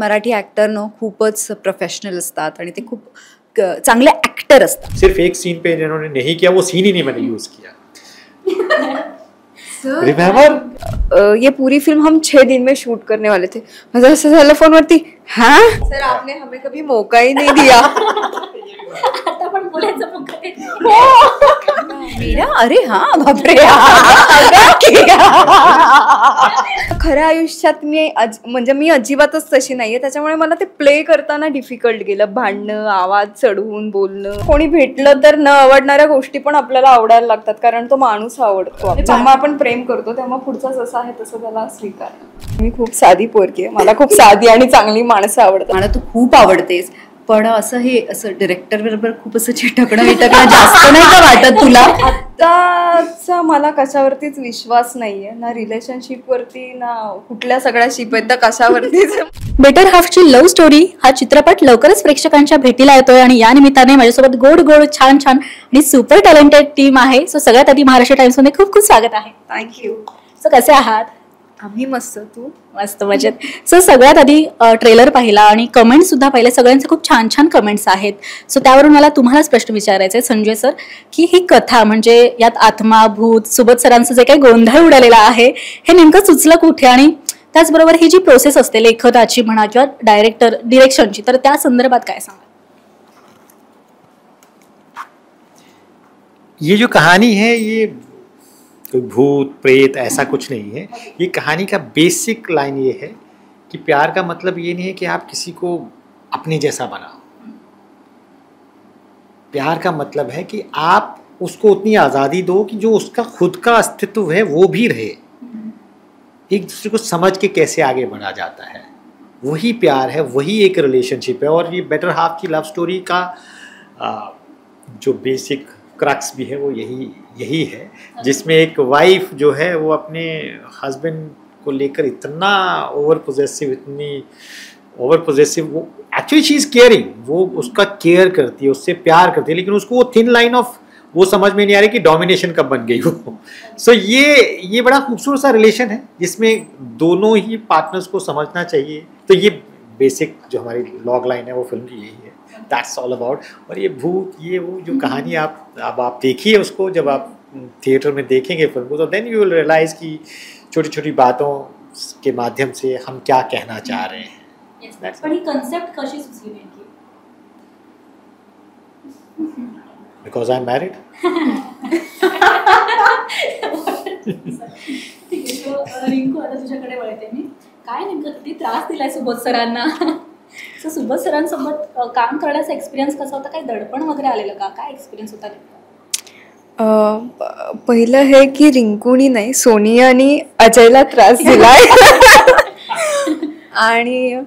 Marathi actor खूपच professional असतात आणि ते खूप चांगले ॲक्टर असतात. सिर्फ एक सीन पे जिन्होंने नहीं किया वो सीन ही नहीं मैंने यूज किया. रिमेंबर ये पूरी फिल्म हम 6 दिन में शूट करने वाले थे. मतलब ऐसा झालं फोनवरती, हाँ सर आपने हमें कभी मौका ही नहीं दिया. आता पण बोलायचं मौका देत मीरा, अरे हाँ बापरे. खऱ्या आयुष्यात म्हणजे मी अजिबातच तशी नाहीये, त्याच्यामुळे मला ते प्ले करताना डिफिकल्ट गेलं. भांडणं, आवाज चढवून बोलणं, कोणी भेटलं तर न आवडणाऱ्या गोष्टी पण आपल्याला आवडायला लागतात, कारण तो माणूस आवडतो. जेव्हा आपण प्रेम करतो तेव्हा पुढचा जसा आहे तसं त्याला स्वीकार. मी खूप साधी पोरगी आहे, मला खूप साधी आणि चांगली माणसं आवडतात. मला तू खूप आवडतेस, पण असं डिरेक्टर बरोबर खूप असं चिटकणं जास्त नाही का वाटत तुला? आत्ताचा मला कशावरतीच विश्वास नाहीये, ना रिलेशनशिप वरती, ना कुठल्या सगळ्या शिप आहेत कशावरतीच. बेटर हाफची लव्ह स्टोरी हा चित्रपट लवकरच प्रेक्षकांच्या भेटीला येतोय आणि या निमित्ताने माझ्यासोबत गोड गोड छान छान आणि सुपर टॅलेंटेड टीम आहे. सो सगळ्यात आधी महाराष्ट्र टाइम्स मध्ये खूप खूप स्वागत आहे. थँक्यू. सो कसे आहात? आम्ही मस्त. तू? मस्त मजेत. सो सगळ्यात आधी ट्रेलर पाहिला आणि कमेंट सुद्धा पाहिले, सगळ्यांचे खूप छान छान कमेंट्स आहेत. सो त्यावरून मला तुम्हालाच प्रश्न विचारायचा आहे संजय सर, की ही कथा म्हणजे यात आत्मा, भूत, सुबोध सरांचं जे काही गोंधळ उडालेला आहे हे नेमकं सुचलं कुठे, आणि त्याचबरोबर ही जी प्रोसेस असते लेखकाची म्हणा किंवा डिरेक्शनची, तर त्या संदर्भात काय सांगा? ये जो कहानी है ये कोई भूत प्रेत ऐसा कुछ नहीं है. ये कहानी का बेसिक लाइन ये है कि प्यार का मतलब ये नहीं है कि आप किसी को अपने जैसा बनाओ. प्यार का मतलब है कि आप उसको उतनी आज़ादी दो कि जो उसका खुद का अस्तित्व है वो भी रहे. एक दूसरे को समझ के कैसे आगे बढ़ा जाता है, वही प्यार है, वही एक रिलेशनशिप है. और ये बेटर हाफ की लव स्टोरी का जो बेसिक क्रक्स भी है वो यही है, जिसमें एक वाइफ जो है वो अपने हस्बैंड को लेकर इतना ओवर पोजेसिव वो एक्चुअली शी इज़ केयरिंग, वो उसका केयर करती है, उससे प्यार करती है, लेकिन उसको वो थिन लाइन ऑफ वो समझ में नहीं आ रही कि डोमिनेशन कब बन गई वो. सो ये बड़ा खूबसूरत सा रिलेशन है जिसमें दोनों ही पार्टनर्स को समझना चाहिए. तो ये बेसिक जो हमारी लॉग लाइन है वो फिल्म की यही है. That's all about. और ये भूत ये वो जो कहानी आप देखिए उसको, जब आप थिएटर में देखेंगे फिल्म को, तो देन यू विल रियलाइज कि छोटी छोटी बातों के माध्यम से हम क्या कहना चाह रहे हैं. पण ही कन्सेप्ट कशी सुचली नेमकी? Because I am married. Rinku, आता तुझ्याकडे वळते मी. काय नेमकं किती त्रास दिलाय सुबोध सरांना? सो सुबोध सरांसोबत काम करण्याचा एक्सपिरियन्स कसा होता? काही दडपण वगैरे आलेलं का? काय एक्सपिरियन्स होता नेमका? पहिलं हे की रिंकूनी नाही, सोनियानी अजयला त्रास दिलाय. आणि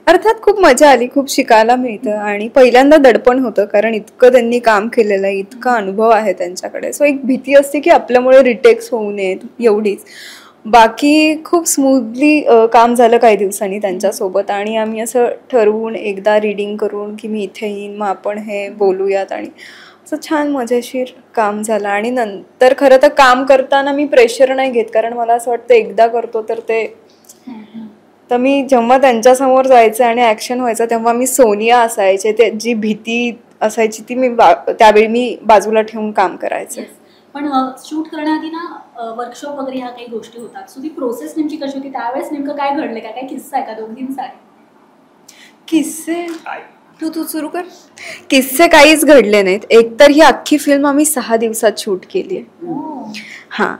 अर्थात खूप मजा आली, खूप शिकायला मिळतं. आणि पहिल्यांदा दडपण होतं, कारण इतकं त्यांनी काम केलेलं आहे, इतका अनुभव आहे त्यांच्याकडे. सो एक भीती असते की आपल्यामुळे रिटेक्स होऊ नयेत, एवढीच. बाकी खूप स्मूथली काम झालं काही दिवसांनी त्यांच्यासोबत. आणि आम्ही असं ठरवून एकदा रीडिंग करून की मी इथे येईन, मग आपण हे बोलूयात, आणि असं छान मजेशीर काम झालं. आणि नंतर खरं तर काम करताना मी प्रेशर नाही घेत, कारण मला असं वाटतं एकदा करतो तर ते. तर मी जेव्हा त्यांच्यासमोर जायचं आणि ॲक्शन व्हायचं तेव्हा मी सोनिया असायचे, ते जी भीती असायची ती त्यावेळी मी बाजूला ठेवून काम करायचं. पण शूट करण्याआधी ना वर्कशॉप वगैरे ह्या काही गोष्टी होतात. सो ती प्रोसेस नेमकी कशी होती? त्यावेळेस नेमकं काय घडलं का? काय किस्सा आहे का दोघींचा? किस्से तू सुरू कर. किस्से काहीच घडले नाहीत. एकतर ही अख्खी फिल्म आम्ही 6 दिवसात शूट केली आहे. हां.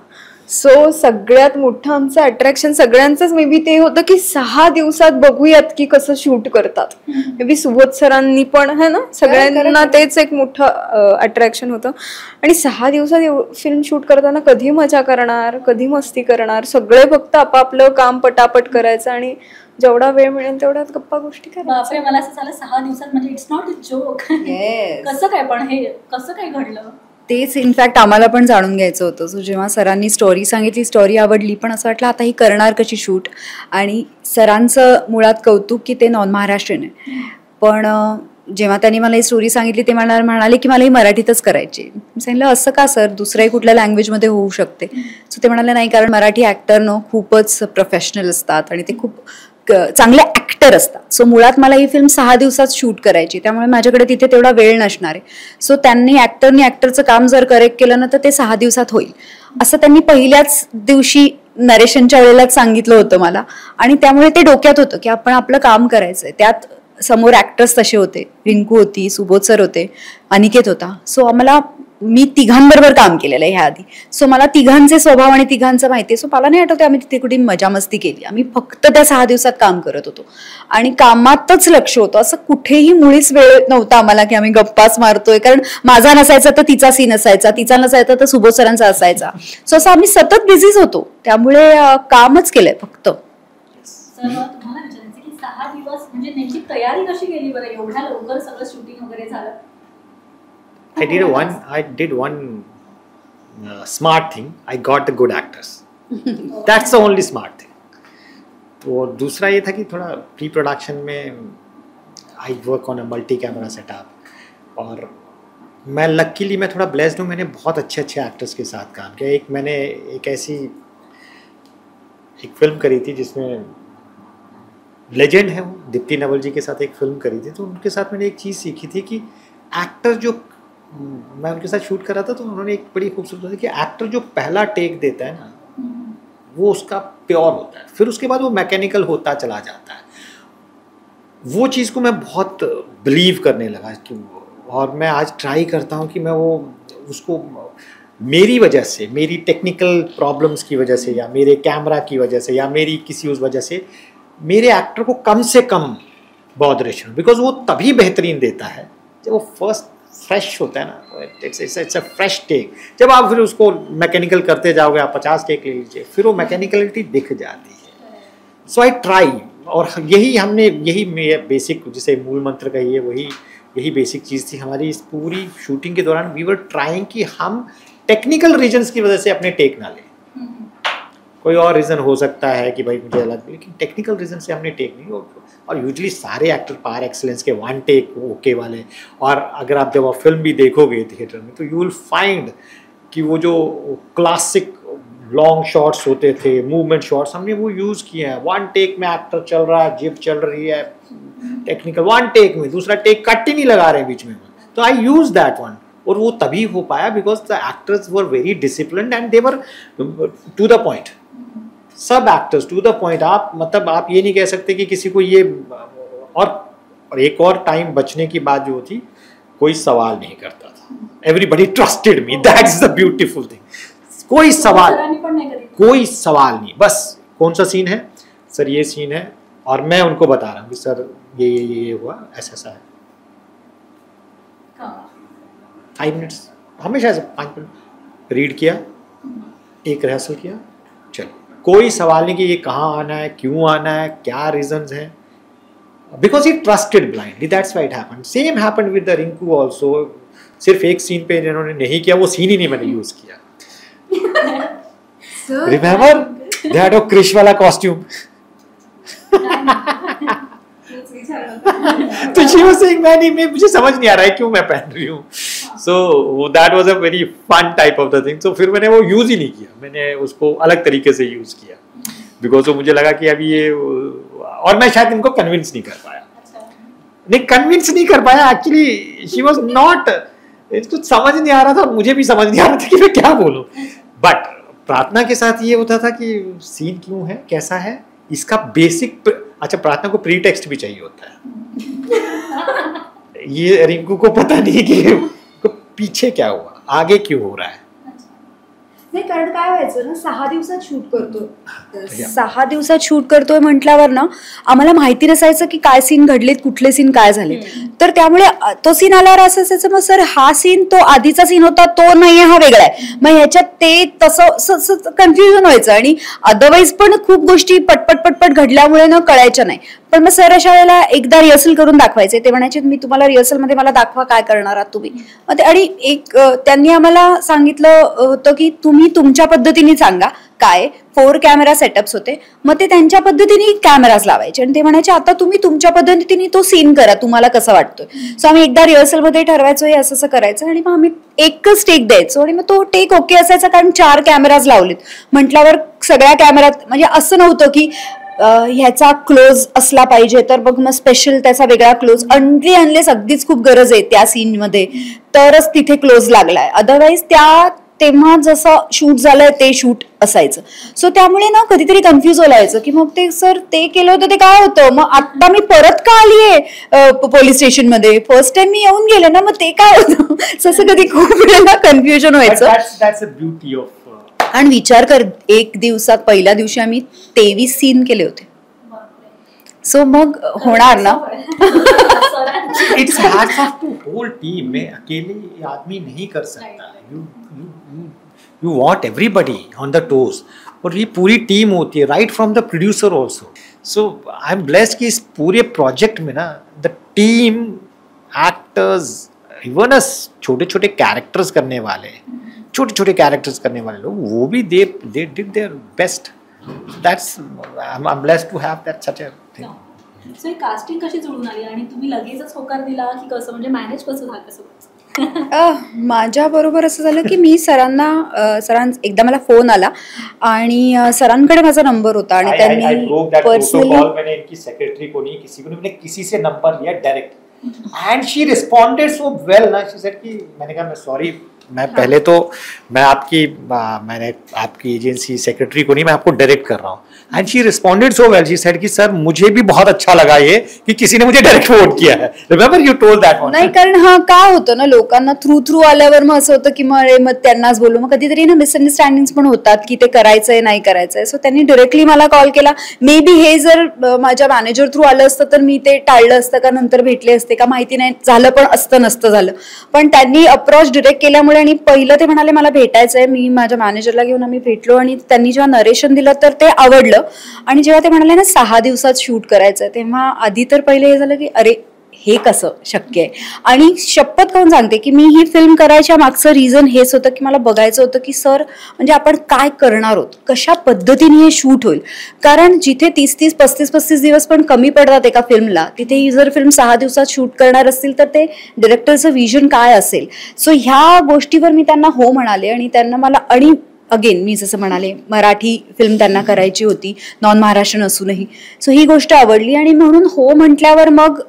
सो सगळ्यात मोठं आमचं अट्रॅक्शन सगळ्यांचंच मे बी ते होतं की 6 दिवसात बघूयात की कसं शूट करतात. मे बी सुबोध सरांनी पण है ना, सगळ्यांना तेच एक मोठं अट्रॅक्शन होतं. आणि 6 दिवसात फिल्म शूट करताना कधी मजा करणार, कधी मस्ती करणार, सगळे फक्त आपापलं काम पटापट करायचं आणि जेवढा वेळ मिळेल तेवढ्यात गप्पा गोष्टी करायच्या. मला असं झालं 6 दिवसात, म्हणजे इट्स नॉट अ जोक. कसं काय, पण हे कसं काय घडलं? तेच इनफॅक्ट आम्हाला पण जाणून घ्यायचं होतं. सो जेव्हा सरांनी स्टोरी सांगितली, स्टोरी आवडली, पण असं वाटलं आता ही करणार कशी शूट. आणि सरांचं मुळात कौतुक की ते नॉन महाराष्ट्रीयन आहे, पण जेव्हा त्यांनी मला ही स्टोरी सांगितली ते म्हणाले की मला ही मराठीतच करायची. मी सांगितलं असं का सर, दुसऱ्याही कुठल्या लँग्वेजमध्ये होऊ शकते. सो ते म्हणाले नाही, कारण मराठी ॲक्टर खूपच प्रोफेशनल असतात आणि ते खूप चांगले ऍक्टर असतात. सो मुळात मला ही फिल्म 6 दिवसात शूट करायची, त्यामुळे माझ्याकडे तिथे तेवढा वेळ नसणार आहे. सो त्यांनी ऍक्टरचं काम जर करेक्ट केलं ना तर ते 6 दिवसात होईल असं त्यांनी पहिल्याच दिवशी नरेशनच्या वेळेलाच सांगितलं होतं मला. आणि त्यामुळे ते डोक्यात होतं की आपण आपलं काम करायचंय. त्यात समोर ऍक्टर्स तसे होते, रिंकू होती, सुबोध सर होते, अनिकेत होता. सो मी तिघांबरोबर काम केलेलं आहे ह्या आधी. सो मला तिघांचे स्वभाव आणि तिघांचं माहिती आहे. सो मला नाही आठवते आम्ही तिथे कुठे मजा मस्ती केली. आम्ही फक्त त्या 6 दिवसात काम करत होतो आणि कामातच लक्ष होतं. असं कुठेही मुळीच वेळ नव्हता आम्हाला की आम्ही गप्पाच मारतोय, कारण माझा नसायचा तर तिचा सीन असायचा, तिचा नसायचा तर सुबोध सरांचा असायचा. सो असं आम्ही सतत बिझीच होतो, त्यामुळे कामच केलंय फक्त. तुम्हाला विचारायचं की 6 दिवस म्हणजे नेमकी तयारी कशी केली बरं, एवढ्या लवकर सगळं शूटिंग वगैरे झालं? I did one smart thing. I got the good actors. That's the only smart thing. तो दूसरा ये था कि थोड़ा प्री प्रोडक्शन में I work on a multi camera setup, और मैं लकीली मैं थोड़ा ब्लेस्ड हूँ. मैंने बहुत अच्छे एक्टर्स के साथ काम किया. मैंने एक फिल्म करी थी जिसमें लेजेंड है वो दीप्ति नवल जी के साथ एक फिल्म करी थी. तो उनके साथ मैंने एक चीज़ सीखी थी कि एक्टर जो मैं उनके साथ शूट कर रहा था तो उन्होंने एक बड़ी खूबसूरत बात कि एक्टर जो पहला टेक देता है ना वो उसका प्योर होता है, फिर उसके बाद वो मैकेनिकल होता चला जाता है. वो चीज़ को मैं बहुत बिलीव करने लगा कि, और मैं आज ट्राई करता हूँ कि मैं वो उसको मेरी वजह से, मेरी टेक्निकल प्रॉब्लम्स की वजह से या मेरे कैमरा की वजह से या मेरी किसी उस वजह से मेरे एक्टर को कम से कम बॉदरेशन, बिकॉज वो तभी बेहतरीन देता है जब वो फर्स्ट फ्रेश होता है ना. It's a fresh take. जब आप फिर उसको मैकेनिकल करते जाओगे, आप 50 टेक ले लीजिए, फिर वो मैकेनिकलिटी दिख जाती है. सो आई ट्राई, और यही बेसिक जिसे मूल मंत्र कहिए यही बेसिक चीज़ थी हमारी इस पूरी शूटिंग के दौरान. वी वर ट्राइंग कि हम टेक्निकल रीजन्स की वजह से अपने टेक ना लें. कोई और रीज़न हो सकता है कि भाई मुझे अलग, लेकिन टेक्निकल रीज़न से हमने टेक नहीं. और यूजली सारे एक्टर पार एक्सलेंस के 1 टेक ओके वाले. और अगर आप जब फिल्म भी देखोगे थिएटर में तो यू विल फाइंड कि वो जो क्लासिक लॉन्ग शॉट्स होते थे, मूवमेंट शॉट्स, हमने वो यूज़ किए हैं. 1 टेक में एक्टर चल रहा है, जिप चल रही है, टेक्निकल 1 टेक में, दूसरा टेक कट ही नहीं लगा रहे बीच में. तो आई यूज़ दैट वन, और वो तभी हो पाया because the actors were very disciplined and they were to the point. सब एक्टर्स टू द पॉइंट. आप ये नहीं कह सकते कि किसी को ये, और एक और टाइम बचने की बात जो होती, कोई सवाल नहीं करता था. Everybody trusted me, that's the beautiful thing. कोई सवाल नहीं, बस कौन सा सीन है सर, ये सीन है, और मैं उनको बता रहा हूँ कि सर ये हुआ, ऐसा है. 5 मिनट्स हमेशा ऐसे 5 मिनट रीड किया, एक रिहर्सल किया, चलो. कोई सवाल नहीं कि ये कहाँ आना है, क्यों आना है, क्या रीजंस हैं, because he trusted blindly. That's व्हाई इट हैपेंड. सेम हैपेंड विद द रिंकू ऑल्सो. सिर्फ एक सीन पे जिन्होंने नहीं किया वो सीन ही नहीं मैंने यूज किया. रिमेंबर दैट ऑफ क्रिश वाला कॉस्ट्यूम. तो शी वाज सेइंग मैं मुझे समझ नहीं आ रहा है क्यों मैं पहन रही हूँ. So that was a very fun type of the thing. तो फिर मैंने वो यूज ही नहीं किया, मैंने उसको अलग तरीके से यूज किया बिकॉज वो मुझे लगा कि अभी ये, और मैं शायद इनको कन्विंस नहीं कर पाया. कन्विंस नहीं कर पाया एक्चुअली. शी वाज नॉट, कुछ समझ नहीं आ रहा था, मुझे भी समझ नहीं आ रहा था कि मैं क्या बोलूं. बट प्रार्थना के साथ ये होता था कि सीन क्यों है, कैसा है, इसका बेसिक. अच्छा, प्रार्थना को प्री टेक्स्ट भी चाहिए होता है. ये रिंकू को पता नहीं कि पीछे क्या हुआ, आगे क्यों हो रहा है. नाही, कारण काय व्हायचं ना, 6 दिवसात शूट करतो. 6 दिवसात शूट करतोय म्हटल्यावर ना आम्हाला माहिती नसायचं की काय सीन घडलेत, कुठले सीन काय झालेत. तर त्यामुळे तो सीन आल्यावर असं असायचं, मग सर हा सीन तो आधीचा सीन होता तो नाहीये, हा वेगळा आहे. मग ह्याच्यात ते तसं कन्फ्युजन व्हायचं. आणि अदरवाईज पण खूप गोष्टी पटपट घडल्यामुळे न कळायच्या नाही. पण मग सर अशा वेळेला एकदा रिहर्सल करून दाखवायचे. ते म्हणायचे मी तुम्हाला रिहर्सलमध्ये मला दाखवा काय करणार आहात तुम्ही. आणि त्यांनी आम्हाला सांगितलं होतं की तुम्ही तुमच्या पद्धतीने सांगा काय. 4 कॅमेरा सेटअप्स होते, मग ते त्यांच्या पद्धतीने कॅमेराज लावायचे आणि ते म्हणायचे आता तुम्ही तुमच्या पद्धतीने तो सीन करा, तुम्हाला कसं वाटतोय. सो आम्ही एकदा रिहर्सलमध्ये ठरवायचो हे असं करायचं आणि मग आम्ही एकच टेक द्यायचो आणि मग तो टेक ओके असायचा, कारण 4 कॅमेराज लावलेत म्हटल्यावर सगळ्या कॅमेऱ्यात. म्हणजे असं नव्हतं की ह्याचा क्लोज असला पाहिजे तर बघ मग स्पेशल त्याचा वेगळा क्लोज, अनलेस अगदीच खूप गरज आहे त्या सीनमध्ये तरच तिथे क्लोज लागलाय, अदरवाईज तेव्हा जसं शूट झालंय ते शूट असायचं. सो त्यामुळे ना कधीतरी कन्फ्युज व्हायचं की मग ते सर ते केलं होतं ते काय होतं, मग आता मी परत का आलीये पोलीस स्टेशनमध्ये, फर्स्ट टाइम मी येऊन गेले ना, मग ते काय होतं असं कधी खूप वेळेला कन्फ्युजन व्हायचं. आणि विचार कर, एक दिवसात पहिल्या दिवशी आम्ही 23 सीन केले होते. सो मग होणार ना. It's hard for to whole team में अकेले ये आदमी नहीं कर सकता. You want everybody on the toes, और ये पूरी टीम होती है right from the producer also. So I am blessed कि इस पूरे प्रोजेक्ट में ना द टीम, एक्टर्स, इवन छोटे छोटे कैरेक्टर्स करने वाले लोग, वो भी they did their best. That's I am blessed to have that such a thing. So ही कास्टिंग कशी जुळून आली आणि तुम्ही लगेचच होकार दिला की कसं, म्हणजे मॅनेज कसं झालं सगळं? माझ्या बरोबर असं झालं की मी एकदा मला फोन आला आणि सरांकडे माझा नंबर होता आणि त्यांनी पर्सनली मैंने इनकी सेक्रेटरी को नहीं, किसी को नहीं, मैंने किसी से नंबर लिया डायरेक्ट, एंड शी रिस्पॉन्डेड सो वेल ना. शी सेड कि मैंने कहा मैं सॉरी, मैं पहले तो मैंने आपकी एजेंसी सेक्रेटरी को नहीं, मैं आपको डायरेक्ट कर रहा हूँ. एंड शी रिस्पॉन्डेड सो वेल, शी सेड कि सर मुझे भी बहुत अच्छा लगा ये कि किसी ने मुझे डायरेक्ट फोन किया है. Remember you told that one. नाही, कारण हा काय होतं ना, लोकांना थ्रू आल्यावर मग असं होतं की मग त्यांनाच बोलू, मग कधीतरी ना मिसअंडरस्टँडिंग पण होतात की ते करायचंय नाही करायचंय. सो त्यांनी डायरेक्टली मला कॉल केला. मे बी हे जर माझ्या मॅनेजर थ्रू आलं असतं तर मी ते टाळलं असतं का, नंतर भेटले असते का माहिती नाही, झालं पण असतं नसतं झालं. पण त्यांनी अप्रोच डिरेक्ट केल्यामुळे, आणि पहिलं ते म्हणाले मला भेटायचंय, मी माझ्या मॅनेजरला घेऊन आम्ही भेटलो आणि त्यांनी जेव्हा नरेशन दिलं तर ते आवडलं. आणि जेव्हा ते म्हणाले ना 6 दिवसात शूट करायचं, तेव्हा आधी तर पहिले हे झालं की अरे हे कसं शक्य आहे. आणि शपथ करून सांगते की मी ही फिल्म करायच्या मागचं रिझन हेच होतं की मला बघायचं होतं की सर म्हणजे आपण काय करणार आहोत, कशा पद्धतीने हे शूट होईल. कारण जिथे 30-30, 35-35 दिवस पण कमी पडतात एका फिल्मला, तिथे ही जर फिल्म 6 दिवसात शूट करणार असतील तर ते डिरेक्टरचं विजन काय असेल. सो ह्या गोष्टीवर मी त्यांना हो म्हणाले आणि त्यांना मला, आणि अगेन मी जसं म्हणाले मराठी फिल्म त्यांना करायची होती, नॉन महाराष्ट्रीयन असूनही. सो ही गोष्ट आवडली आणि म्हणून हो म्हटल्यावर मग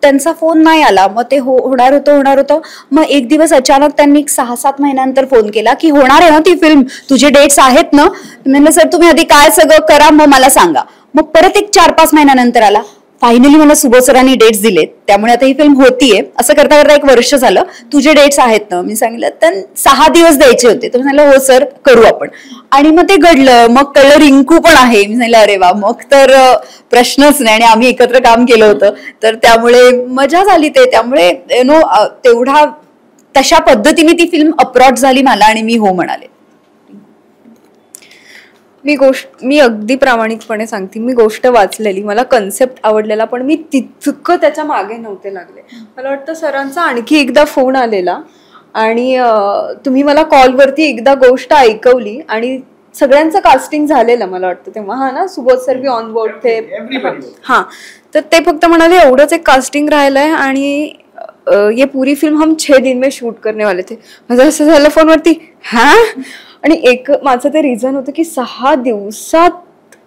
त्यांचा फोन नाही आला. मग ते होणार होतं. मग एक दिवस अचानक त्यांनी 6-7 महिन्यानंतर फोन केला की होणार आहे ना ती फिल्म, तुझे डेट्स आहेत ना. म्हणलं सर तुम्ही आधी काय सगळं करा मग मला सांगा. मग परत एक 4-5 महिन्यानंतर आला. फायनली मला सुबोध सरांनी डेट्स दिलेत, त्यामुळे आता ही फिल्म होतीये. असं करता करता 1 वर्ष झालं. तुझे डेट्स आहेत ना, मी सांगितलं तर 6 दिवस द्यायचे होते. तर म्हणाले हो सर करू आपण. आणि मग ते घडलं. मग कळलं रिंकू पण आहे. मी सांगितलं अरे वा, मग तर प्रश्नच नाही. आणि आम्ही एकत्र काम केलं होतं तर त्यामुळे मजा झाली. त्यामुळे तेवढा तशा पद्धतीने ती फिल्म अप्रॉच झाली मला आणि मी हो म्हणाले. मी अगदी प्रामाणिकपणे सांगते, मी गोष्ट वाचलेली, मला कन्सेप्ट आवडलेला, पण मी तितकं त्याच्या मागे नव्हते लागले. मला वाटतं सरांचा आणखी एकदा फोन आलेला आणि तुम्ही मला कॉलवरती एकदा गोष्ट ऐकवली आणि सगळ्यांचं कास्टिंग झालेलं मला वाटतं तेव्हा. हा ना, Subodh sir be on board थे. हा, तर ते फक्त म्हणाले एवढंच एक कास्टिंग राहिलंय आणि ये पूरी फिल्म हम 6 दिन में शूट करने वाले थे. माझं असं झालं फोनवरती, हा. आणि एक माझं ते रिझन होतं की 6 दिवसात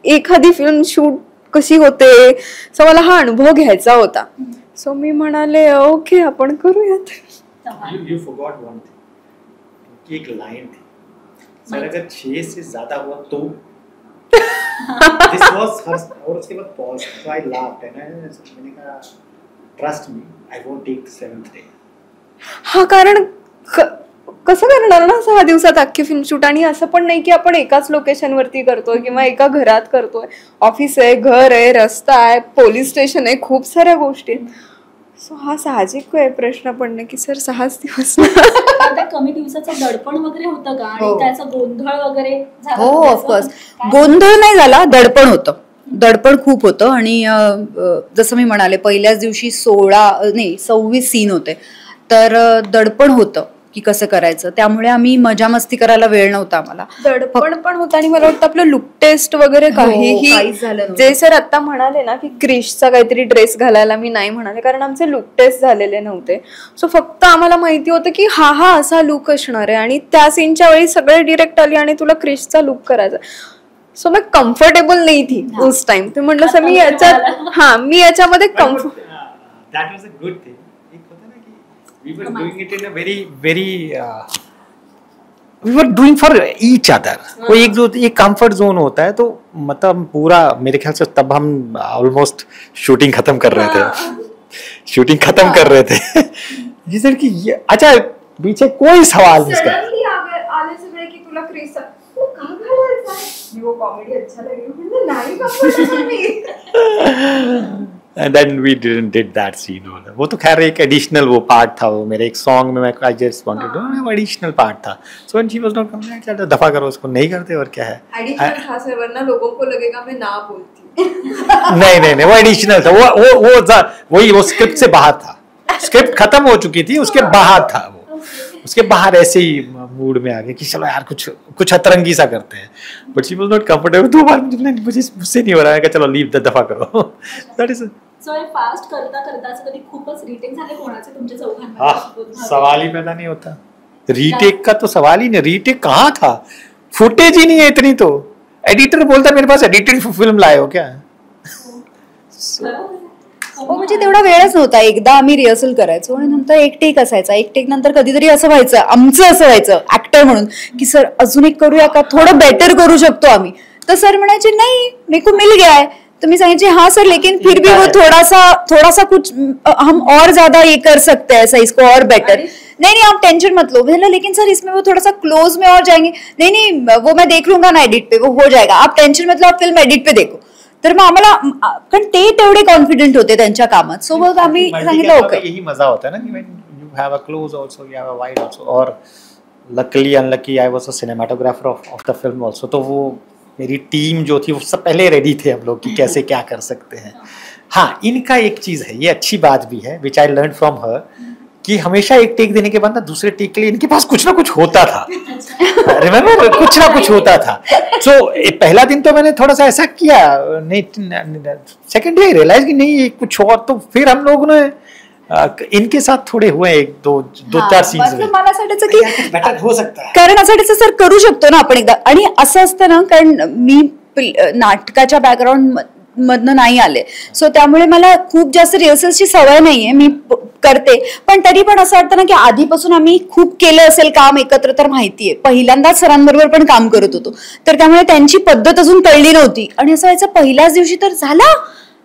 एखादी फिल्म शूट कशी होते, सो मला हा अनुभव घ्यायचा होता. सो मी म्हणाले ओके आपण करूयात. You forgot one thing. एक लाइन थी, सर अगर 6 से ज्यादा हुआ तो this was first, और उसके बाद pause, so I laughed and मैंने कहा trust me, I won't take the 7th day. हा, कारण कसं करणार ना 6 दिवसात अख्खी फिल्म शूट. आणि असं पण नाही की आपण एकाच लोकेशन वरती करतोय किंवा एका घरात करतोय. ऑफिस आहे, घर आहे, रस्ता आहे, पोलीस स्टेशन आहे, खूप साऱ्या गोष्टी आहेत. सो हा साहजिक आहे प्रश्न पडणं की सर 6 दिवस. कमी दिवसाचं दडपण वगैरे होतं का, आणि त्याचा गोंधळ वगैरे झाला? हो ऑफकोर्स, गोंधळ नाही झाला, दडपण होतं. दडपण खूप होतं. आणि जसं मी म्हणाले पहिल्याच दिवशी 26 सीन होते, तर दडपण होतं की कसं करायचं. त्यामुळे आम्ही मजा मस्ती करायला वेळ नव्हता आम्हाला. दडपण पण होतं. आणि मला वाटतं आपलं लुक टेस्ट वगैरे काहीही जे सर आता म्हणाले ना की क्रिशचा काहीतरी ड्रेस घालायला मी नाही म्हणाले, कारण आमचे लुक टेस्ट झालेले नव्हते. सो फक्त आम्हाला माहिती होतं की हा असा लुक असणार आहे. आणि त्या सीनच्या वेळी सगळे डिरेक्ट आली आणि तुला क्रिशचा लुक करायचा. सो मैं कम्फर्टेबल नहीं थी उस टाइम. ते म्हटलं सर मी याच्यामध्ये comfort. That was a good thing. एक होता ना कि we were doing it in a very we were doing for each other. कोई एक कंफर्ट जोन होता है, तो मतलब पूरा मेरे ख्याल से तब हम ऑलमोस्ट शूटिंग खत्म कर रहे थे. जिससे कि अच्छा पीछे कोई सवाल नहीं इसका. आले सगळे की तुला क्रिस तू का घालायचा आहे, वो कॉमेडी अच्छा लगे म्हणजे नाही comfortable me. And then we did that scene. वो तो खैर एक एडिशनल वो पार्ट था, वो मेरे एक सॉन्ग में मैं I just wanted to वो एडिशनल पार्ट था. So when she was not coming, चलो दफा करो उसको, नहीं करते और क्या है. एडिशनल था सर, वरना लोगों को लगेगा मैं ना बोलती. नहीं वो एडिशनल था. वो स्क्रिप्ट से बाहर था. स्क्रिप्ट खत्म हो चुकी थी, उसके बाहर था वो. उसके बाहर ऐसे ही मूड में आ गए कि चलो यार कुछ अतरंगी सा करते हैं. बट शी वाज नॉट कंफर्टेबल. 2 बार मुझसे नहीं हो रहा है कि चलो लीव दफा करो. दैट इज सो फास्ट करता असं कधी खूपच रिटेक झाले कोणाचे तुमच्या चौघांमध्ये? हाँ, सवाल ही पैदा नहीं होता. रीटेक का तो सवाल ही नहीं. रीटेक कहाँ था, फुटेज ही नहीं है इतनी. तो एडिटर बोलता मेरे पास एडिटेड फिल्म लाए हो क्या. म्हणजे तेवढा वेळच नव्हता. एकदा आम्ही रिहर्सल करायचो आणि नंतर एक टेक असायचा. एक टेक नंतर कधीतरी असं व्हायचं, आमचं असं व्हायचं ऍक्टर म्हणून की सर अजून एक करूया का, थोडं बेटर करू शकतो आम्ही. तर सर म्हणायचे नाही मेरे को मिल गया है. तो मैं समझे हाँ सर, लेकिन फिर भी वो थोड़ा सा कुछ हम और ज्यादा ये कर सकते हैं ऐसा, इसको और बेटर. नहीं आप टेंशन मत लो. बोला लेकिन सर इसमें वो थोड़ा सा क्लोज में और जाएंगे. नहीं वो मैं देख लूंगा ना एडिट पे, वो हो जाएगा, आप टेंशन मत लो, आप फिल्म एडिट पे देखो. तर मग आम्हाला, कारण ते तेवढे कॉन्फिडेंट होते त्यांच्या कामात. सो मग आम्ही सांगितलं ओके. यही मजा होता है ना कि when you have a close also, you have a wide also. और luckily unlucky I was a cinematographer of the film also. तो वो मेरी टीम जो थी वो सब पहले रेडी थे हम लोग कि कैसे क्या कर सकते हैं. हाँ, इनका एक चीज़ है, ये अच्छी बात भी है which I learn from her, कि हमेशा एक टेक देने के बाद ना दूसरे टेक के लिए इनके पास कुछ ना कुछ होता था. रिमेम्बर, कुछ ना कुछ होता था. सो पहला दिन तो मैंने थोड़ा सा ऐसा किया, नहीं सेकेंड डे रियलाइज कि नहीं ये कुछ और. तो फिर हम लोगों ने इनके साथ थोडे हुए एक दो चार सीन्स में. मला असं वाटायचं की बेटर हो सकता है, कारण असं वाटायचं सर करू शकतो ना आपण एकदा. आणि असं असतं ना, कारण मी नाटकाच्या बॅकग्राऊंड मधनं नाही आले, सो त्यामुळे मला खूप जास्त रिहर्सलची सवय नाहीये. मी करते, पण तरी पण असं वाटतं ना की आधीपासून आम्ही खूप केलं असेल काम एकत्र, तर माहितीये पहिल्यांदाच सरांबरोबर पण काम करत होतो, तर त्यामुळे त्यांची पद्धत अजून कळली नव्हती. आणि असं व्हायचं पहिल्याच दिवशी तर झाला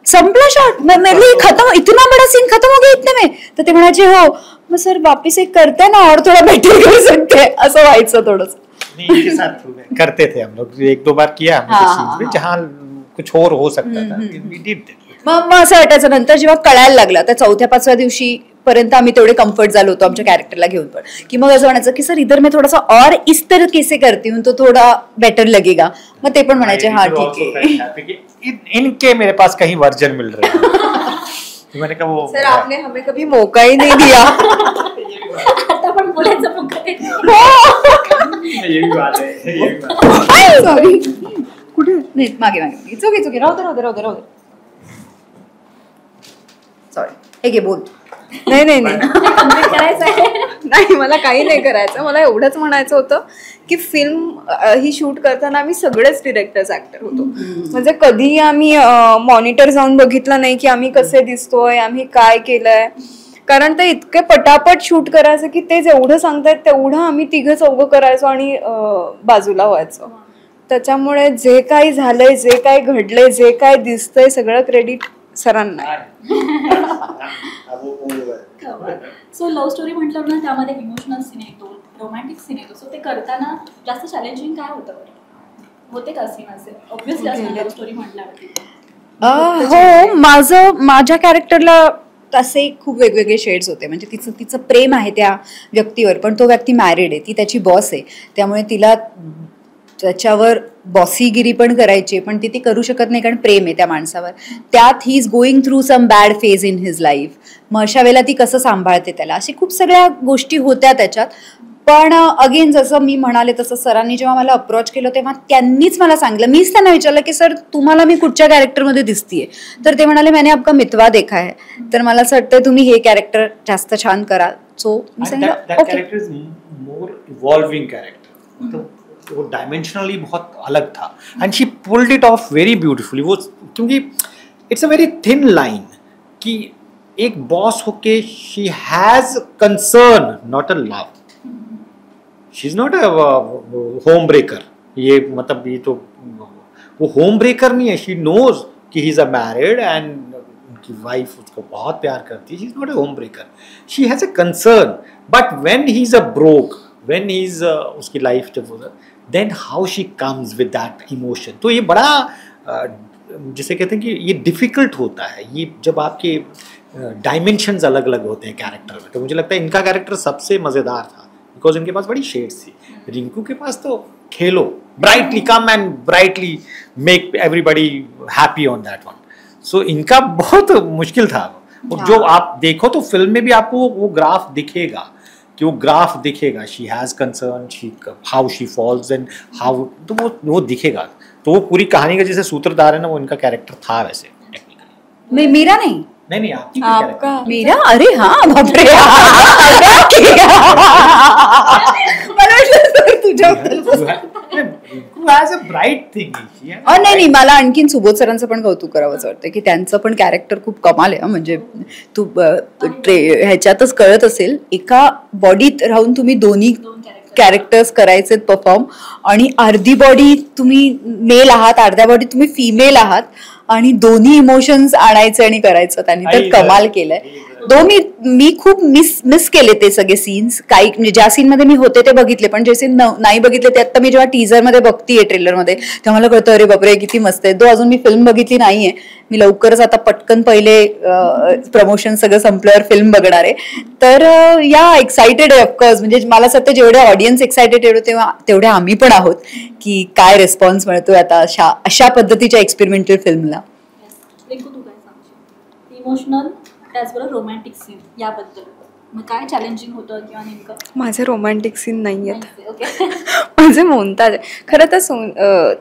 संपला शॉट, मेरे खत्म, इतना बड़ा सीन खत्म हो गया इतने में. तर ते म्हणायचे हो मग सर वापिस एक करते ना और थोड़ा बेटर कर सकते हैं, असं व्हायचं थोडंसं. इनके साथ करते थे हम लोग, 1-2 बार किया हमने जहाँ कुछ और हो सकता था. मग असं वाटायचं. नंतर जेव्हा कळायला लागला त्या 4-5व्या दिवशी पर्यंत आम्ही तेवढे कम्फर्ट झालो होतो आमच्या कॅरेक्टरला घेऊन पण, की मग असं म्हणायचं की सर इधर मैं थोड़ा सा और इस तरह कैसे करती हूँ तो थोड़ा बेटर लगेगा. मग ते पण म्हणायचे हाँ ठीक है. इनके मेरे पास कहीं वर्जन मिल रहे हैं. मैंने कहा वो सर आपने हमें कभी मौका ही नहीं दिया. आता पण बोलायचं मौका देत यही बात है. सॉरी कुठे नाही, मागे चुकी राहू दे. सॉरी हे घे बोल. नाही करायचं आहे. नाही मला काही नाही करायचं. मला एवढंच म्हणायचं होतं की फिल्म ही शूट करताना आम्ही सगळेच डिरेक्टर्स ऍक्टर होतो. म्हणजे कधीही आम्ही मॉनिटर जाऊन बघितलं नाही की आम्ही कसे दिसतोय, आम्ही काय केलंय. कारण ते इतके पटापट शूट करायचं की ते जेवढं सांगतायत तेवढं आम्ही 3-4 करायचो आणि बाजूला व्हायचो. त्याच्यामुळे जे काही झालंय, जे काही घडलंय, जे काय दिसतंय सगळं क्रेडिट सरांना. सो लव्ह स्टोरी म्हटलं ना त्यामध्ये इमोशनल सीन येतो, रोमॅन्टिक सीन येतो. सो ते करताना जास्त चॅलेंजिंग काय होतं, होते का सीन असे ऑब्व्हियसली असं लव्ह स्टोरी म्हटल्यावरती? हो, माझ्या कॅरेक्टरला तसे खूप वेगवेगळे शेड्स होते. म्हणजे तिचं प्रेम आहे त्या व्यक्तीवर, पण तो व्यक्ती मॅरिड आहे, ती त्याची बॉस आहे, त्यामुळे तिला त्याच्यावर बॉसीगिरी पण करायची, पण ती करू शकत नाही कारण प्रेम आहे त्या माणसावर. त्यात he is going through some bad phase in his life. मग अशा वेळेला ती कसं सांभाळते त्याला, अशी खूप सगळ्या गोष्टी होत्या त्याच्यात. पण अगेन जसं मी म्हणाले तसं सरांनी जेव्हा मला अप्रोच केलं तेव्हा त्यांनीच मला सांगितलं, मीच त्यांना विचारलं की सर तुम्हाला मी कुठच्या कॅरेक्टरमध्ये दिसतीये, तर ते म्हणाले मैंने आपका मितवा देखा है, तर मला असं वाटतं तुम्ही हे कॅरेक्टर जास्त छान कराल. सो मी सांगितलं ओके. वो डायमेंशनली बहुत अलग था end she pulled it of very beautifully. वो क्योंकि it's a very thin line कि एक boss okay she has concern not a love. She is not a home breaker. ये मतलब ये तो वो होम ब्रेकर नहीं है. शी नोज कि he is a married and उनकी वाइफ उसको बहुत प्यार करती है. She is not a home breaker. She has a concern. But when he is a broke, when he is उसकी लाइफ जब then how she comes with that emotion. तो ये बड़ा जिसे कहते हैं कि ये डिफिकल्ट होता है ये जब आपके डायमेंशंस अलग अलग होते हैं कैरेक्टर में. तो मुझे लगता है इनका कैरेक्टर सबसे मज़ेदार था बिकॉज इनके पास बड़ी शेड्स थी. रिंकू के पास तो Khelo, brightly come and brightly make everybody happy on that one. So इनका बहुत मुश्किल था. और जो आप देखो तो फिल्म में भी आपको वो ग्राफ दिखेगा कि वो ग्राफ दिखेगा. She has concern, she how she falls and how, तो वो दिखेगा. तो वो पूरी कहानी का जैसे सूत्रधार है ना, वो इनका कैरेक्टर था वैसे टेक्निकली. मेरा नहीं नहीं आपकी आपका मेरा. अरे हाँ बापरे. मला वाटलं तुझ्या नाही मला आणखीन सुबोध सरांचं पण कौतुक करावंच वाटतं की त्यांचं पण कॅरेक्टर खूप कमाल आहे. म्हणजे तू ह्याच्यातच कळत असेल एका बॉडीत राहून तुम्ही दोन्ही कॅरेक्टर्स करायचे परफॉर्म आणि अर्धी बॉडी तुम्ही मेल आहात, अर्ध्या बॉडी तुम्ही फिमेल आहात आणि दोन्ही इमोशन्स आणायचे आणि करायचं. त्यांनी तर कमाल केलंय. मी खूप मिस केले ते सगळे सीन्स. काही म्हणजे ज्या सीन मध्ये मी होते ते बघितले, पण जे सीन नाही बघितले ते आता मी जेव्हा टीजर मध्ये बघतीये, ट्रेलर मध्ये, तेव्हा मला कळतं अरे बापरे किती मस्त आहे. तो अजून मी फिल्म बघितली नाहीये. मी लवकरच आता पटकन पहिले प्रमोशन सगळं संपल्यावर फिल्म बघणार आहे. तर या एक्सायटेड आहे ऑफकोर्स. म्हणजे मला असं वाटतं जेवढे ऑडियन्स एक्सायटेड तेवढे आम्ही पण आहोत की काय रिस्पॉन्स मिळतोय आता अशा पद्धतीच्या एक्सपेरिमेंटल फिल्मला. इमोशनल त्याचबरोबर रोमॅन्टिक सीन याबद्दल मग काय चॅलेंजिंग होतं किंवा नेमकं? माझे रोमॅन्टिक सीन नाही आहेत. माझे मोनताज आहे खरं तर.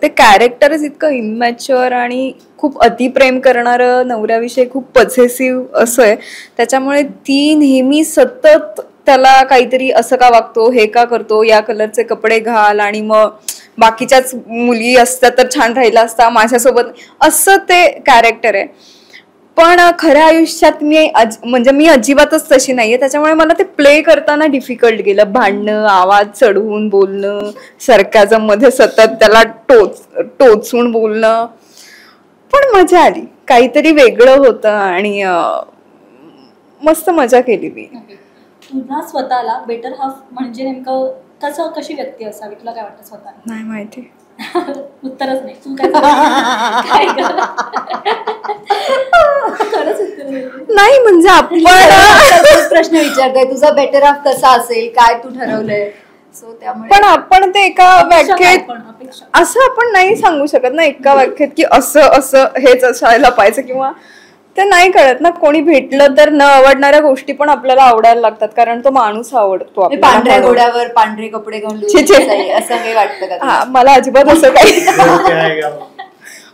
ते कॅरेक्टरच इतकं इमॅच्युअर आणि खूप अतिप्रेम करणारं, नवऱ्याविषयी खूप पॉझेसिव्ह असं आहे. त्याच्यामुळे ती नेहमी सतत त्याला काहीतरी असं का वागतो, हे का करतो, या कलरचे कपडे घाल, आणि मग बाकीच्याच मुली असतात तर छान राहिला असता माझ्यासोबत, असं ते कॅरेक्टर आहे. पण खऱ्या आयुष्यात मी अजिबातच तशी नाहीये. त्याच्यामुळे मला ते प्ले करताना डिफिकल्ट गेलं. भांडणं, आवाज चढवून बोलणं, सरकाझम मध्ये सतत त्याला टोचून बोलणं, पण मजा आली. काहीतरी वेगळं होतं आणि मस्त मजा केली मी. तुला स्वतःला बेटर हाफ म्हणजे नेमकं कशी व्यक्ती असावी तुला काय वाटतं स्वतः? नाही माहिती. उत्तरच नाही. तू काय नाही म्हणजे आपण प्रश्न विचारताय तुझा बेटर हाफ कसा असेल, काय तू ठरवलंय. सो त्यामुळे पण आपण ते एका व्याख्येत असं आपण नाही सांगू शकत ना, एका व्याख्येत की असं हेच असायला पाहिजे, किंवा ते नाही कळत ना. कोणी भेटलं तर न आवडणाऱ्या गोष्टी पण आपल्याला आवडायला लागतात, कारण तो माणूस आवडतो. पांढऱ्या घोड्यावर पांढरे कपडे घालून असं काही वाटतं का? मला अजिबात असं काही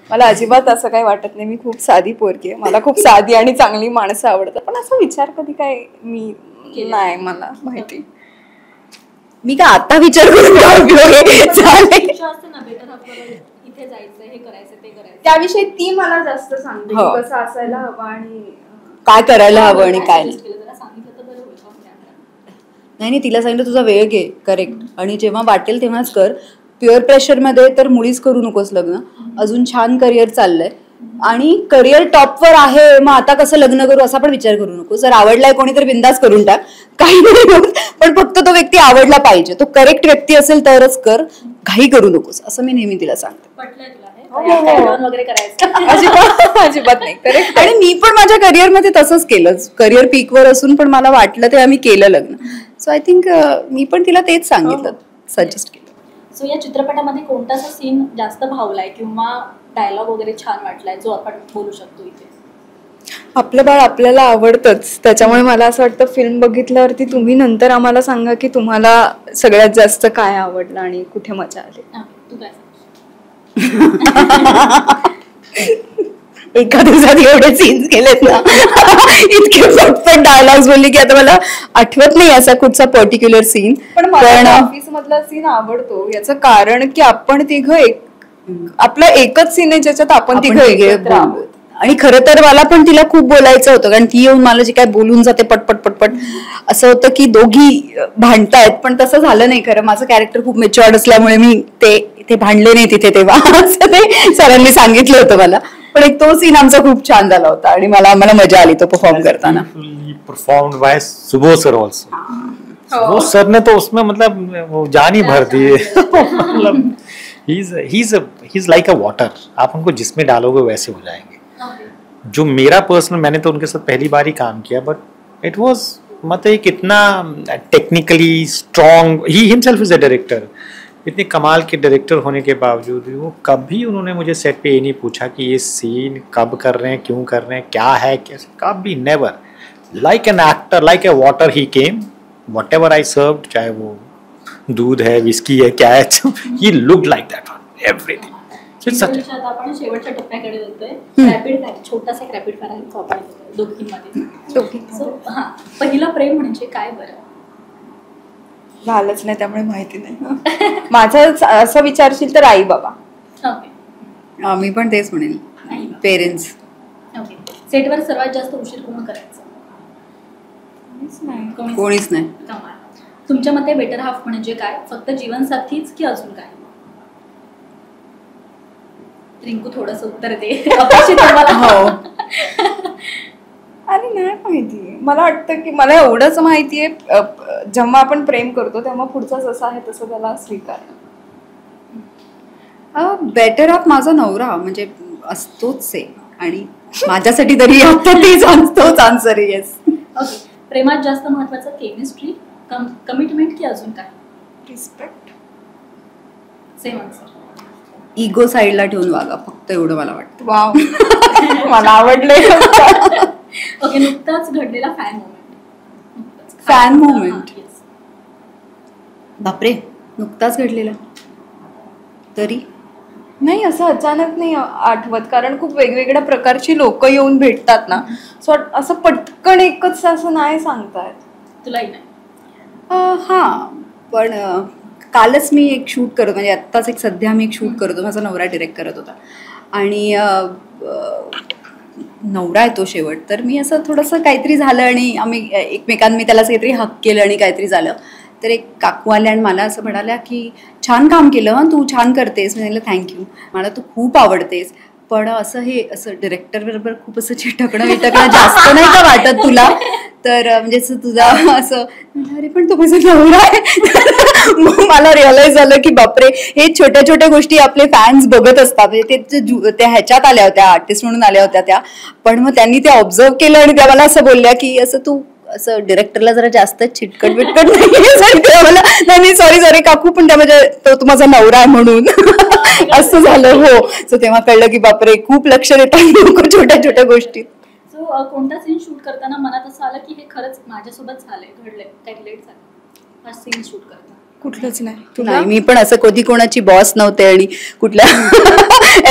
मला अजिबात असं काही वाटत नाही. मी खूप साधी पोरगी आहे. मला खूप साधी आणि चांगली माणसं आवडतात. पण असा विचार कधी काय मी नाही, मला माहिती. मी का आता विचार करून त्याविषयी ती मला जास्त सांगते कसं असायला हवं आणि काय करायला हवं आणि काय नाही. तिला सांगितलं तुझा वेळ घे, करेक्ट, आणि जेव्हा वाटेल तेव्हाच कर. प्युअर प्रेशर मध्ये तर मुळीच करू नकोस लग्न. अजून छान करिअर चाललंय आणि करिअर टॉपवर आहे, मग आता कसं लग्न करू असा पण विचार करू नको. जर आवडलाय कोणी तर बिंदास करून टाक, काही नाही, पण फक्त तो व्यक्ती आवडला पाहिजे, तो करेक्ट व्यक्ती असेल तरच कर, घाई करू नकोस, असं मी नेहमी तिला सांगते. अजिबात नाही. करेक्ट. आणि मी पण माझ्या करिअरमध्ये तसंच केलं. करिअर पीकवर असून पण मला वाटलं तेव्हा मी केलं लग्न. सो आय थिंक मी पण तिला तेच सांगितलं, सजेस्ट केलं. सो या चित्रपटामध्ये कोणताचा सीन जास्त भावलाय किंवा डायलॉग वगैरे छान वाटलाय जो आपण बोलू शकतो इथे? आपलं बाळ आपल्याला आवडतंच. त्याच्यामुळे मला असं वाटतं फिल्म बघितल्यावरती तुम्ही नंतर आम्हाला सांगा की तुम्हाला सगळ्यात जास्त काय आवडलं आणि कुठे मजा आली. तू काय एका दिवसात एवढे सीन्स केलेत ना इतके पटपट डायलॉग्स बोलली की आता मला आठवत नाही असा कुठचा पर्टिक्युलर सीन. पण मला ऑफिस मधला सीन आवडतो याचं कारण की आपण तिघं आपला एकच सीन आहे ज्याच्यात आपण तिघं एकत्र आहोत. आणि खरं तर मला पण तिला खूप बोलायचं होतं कारण ती येऊन मला जे काय बोलून जाते पटपट पटपट असं होतं की दोघी भांडतायत, पण तसं झालं नाही. खरं माझं कॅरेक्टर खूप मेच्युअर्ड असल्यामुळे मी ते भांडले नाही तिथे तेव्हा असं ते सरांनी सांगितलं होतं मला. पण एक तो सीन आमचा खूप छान झाला होता आणि मला मजा आली तो परफॉर्म करताना. Performed by Subodh sir also. Subodh sir ने तो उसमें मतलब जान ही भर दी. मतलब he's like a water. आप उनको जिसमें डालोगे वैसे हो जाएंगे. जो मेरा पर्सनल, मैंने तो उनके साथ पहली बार ही काम किया, बट इट वाज मतलब एक इतना technically strong, he himself is a director, इतने कमाल के डायरेक्टर होने के बावजूद वो कभी उन्होंने मुझे सेट पे ये नहीं पूछा कि ये सीन कब कर रहे हैं, क्यों कर रहे हैं, क्या है कैसे, कभी never. Like an actor, like a water he came, whatever I served, चाहे वो दूध है, विस्की है, क्या है, he looked like that one, everything. आपण शेवटच्या टप्प्याकडे येतोय. रॅपिड फायर, छोटासा रॅपिड फायर आपण दोघींमध्ये. पहिलं प्रेम म्हणजे काय बरं? झालंच नाही त्यामुळे माहिती नाही. माझं असं विचारशील तर आई बाबा. ओके, मी पण तेच म्हणेल, पेरेंट्स. ओके, सेटवर सर्वात जास्त उशीर कोण करायचं? कोणीच नाही. तुमच्या मते बेटर हाफ म्हणजे काय? फक्त जीवनसाथीच की अजून काय? रिंकू थोडंसं उत्तर दे. हो. अरे नाही माहिती. मला वाटतं की मला एवढंच माहितीये, जेव्हा आपण प्रेम करतो तेव्हा पुढचा जसा आहे तसं त्याला स्वीकार. बेटर ऑफ माझा नवरा म्हणजे असतोच आहे आणि माझ्यासाठी तरी आता तेच तोच आन्सर आहे. येस. ओके, प्रेमात जास्त महत्वाचं केमिस्ट्री, कमिटमेंट की अजून काय? रिस्पेक्ट. Same answer. इगो साईडला ठेवून वागा, फक्त एवढं मला वाटतं. वाव, मला आवडलंय. ओके, नुकताच घडलेला फॅन मोमेंट. फॅन मोमेंट बापरे, नुकताच घडलेला तरी नाही, असं अचानक नाही आठवत, कारण खूप वेगवेगळ्या प्रकारची लोक येऊन भेटतात ना, सो असं पटकन एकच असं नाही सांगतायत. तुलाही नाही? हां, पण कालच मी एक शूट करतो, म्हणजे आत्ताच एक सध्या मी एक शूट करतो, माझा नवरा डिरेक्ट करत होता आणि नवरा आहे तो शेवट. तर मी असं थोडंसं काहीतरी झालं आणि आम्ही एकमेकांनी त्याला काहीतरी हक केलं आणि काहीतरी झालं, तर एक काकू आल्या आणि मला असं म्हणाल्या की छान काम केलं, तू छान करतेस. मी म्हटलं थँक्यू, मला तू खूप आवडतेस, पण असं हे असं डिरेक्टर बरोबर खूप असं चिटकणं जास्त नाही का वाटत तुला? तर म्हणजे असं तुझा असं, अरे पण तो माझा नवरा आहे. मग मला रिअलाइज झालं की बापरे, हे छोट्या छोट्या गोष्टी आपले फॅन्स बघत असतात. म्हणजे ते ह्याच्यात आल्या होत्या, आर्टिस्ट म्हणून आल्या होत्या त्या, पण मग त्यांनी ते ऑब्झर्व केलं आणि त्या मला असं बोलल्या की असं तू असं डिरेक्टरला जरा जास्त चिटकट बिटकट नाही. सॉरी काकू, पण त्या म्हणजे तो माझा नवरा आहे म्हणून असं झालं. हो, सो तेव्हा कळलं की बापरे, खूप लक्ष देतात छोट्या छोट्या गोष्टीत. सो कोणता सीन शूट करताना मनात असं आलं की हे खरंच माझ्यासोबत झालंय, घडलंय, काय रिलेट झालं हा सीन शूट करताना? कुठलंच नाही. नाही, मी पण असं कधी कोणाची बॉस नव्हते आणि कुठल्या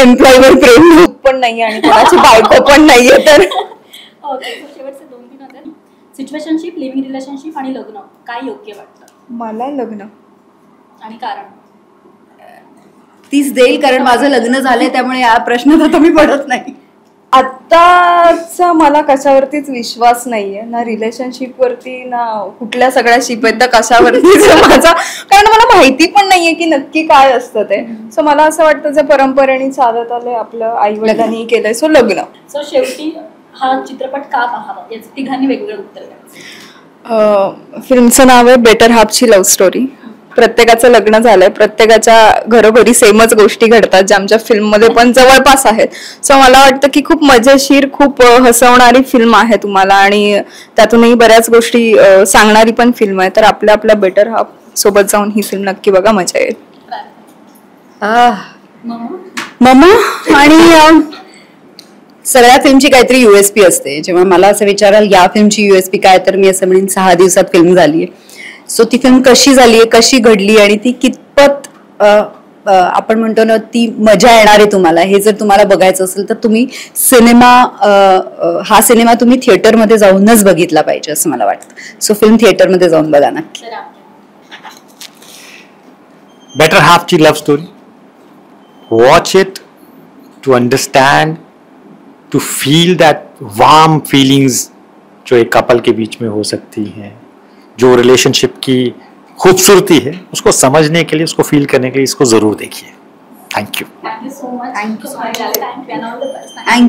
एम्प्लॉयवर प्रेम पण नाही आणि कोणाची बायको पण नाहीये. तर ओके, शेवटचे 2-3 होते. सिच्युएशनशिप, लिव्हिंग रिलेशनशिप आणि लग्न, काय योग्य वाटतं? मला लग्न. आणि कारण? तीच देईल, कारण माझं लग्न झालंय त्यामुळे या प्रश्नात आता मी पडत नाही. आत्ताचा मला कशावरतीच विश्वास नाहीये, ना रिलेशनशिप वरती, ना कुठल्या सगळ्या शिप आहेत त्या कशावरतीच माझा, कारण मला माहिती पण नाहीये की नक्की काय असतं ते. सो मला असं वाटतं जे परंपरेने चालत आलंय, आपलं आई वडिलांनी केलंय, सो लग्न. सो शेवटी हा चित्रपट का पाहावा, याचं तिघांनी वेगवेगळं उत्तर द्यायचं. फिल्मचं नाव आहे बेटर हाफची लव्ह स्टोरी. प्रत्येकाचं लग्न झालंय, प्रत्येकाच्या घरोघरी सेमच गोष्टी घडतात ज्या आमच्या फिल्ममध्ये पण जवळपास आहेत. सो मला वाटतं की खूप मजेशीर, खूप हसवणारी फिल्म आहे तुम्हाला, आणि त्यातूनही बऱ्याच गोष्टी सांगणारी पण फिल्म आहे. तर आपल्या बेटर हाफ सोबत जाऊन ही फिल्म नक्की बघा, मजा येईल. मम्मा. आणि सगळ्या फिल्मची काहीतरी USP असते. जेव्हा मला असं विचाराल या फिल्मची USP काय, तर मी असं म्हणेन 6 दिवसात फिल्म झालीये. सो ती फिल्म कशी झालीये, कशी घडली आणि ती कितपत आपण म्हणतो ना ती मजा येणार आहे तुम्हाला. हे जर तुम्हाला बघायचं असेल तर तुम्ही हा सिनेमा तुम्ही थिएटरमध्ये जाऊनच बघितला पाहिजे असं मला वाटतं. सो फिल्म थिएटरमध्ये जाऊन बघा नक्की. बेटर हाफची love story, watch it to understand, to feel that warm feelings जो एक कपल के बीच में हो सकती हैं, जो रिलेशनशिप की खूबसूरती है उसको समझने के लिए, उसको फील करने के लिए इसको जरूर देखिए. Thank you. Thank you so much. Thank you so much. Thank you. Thank you.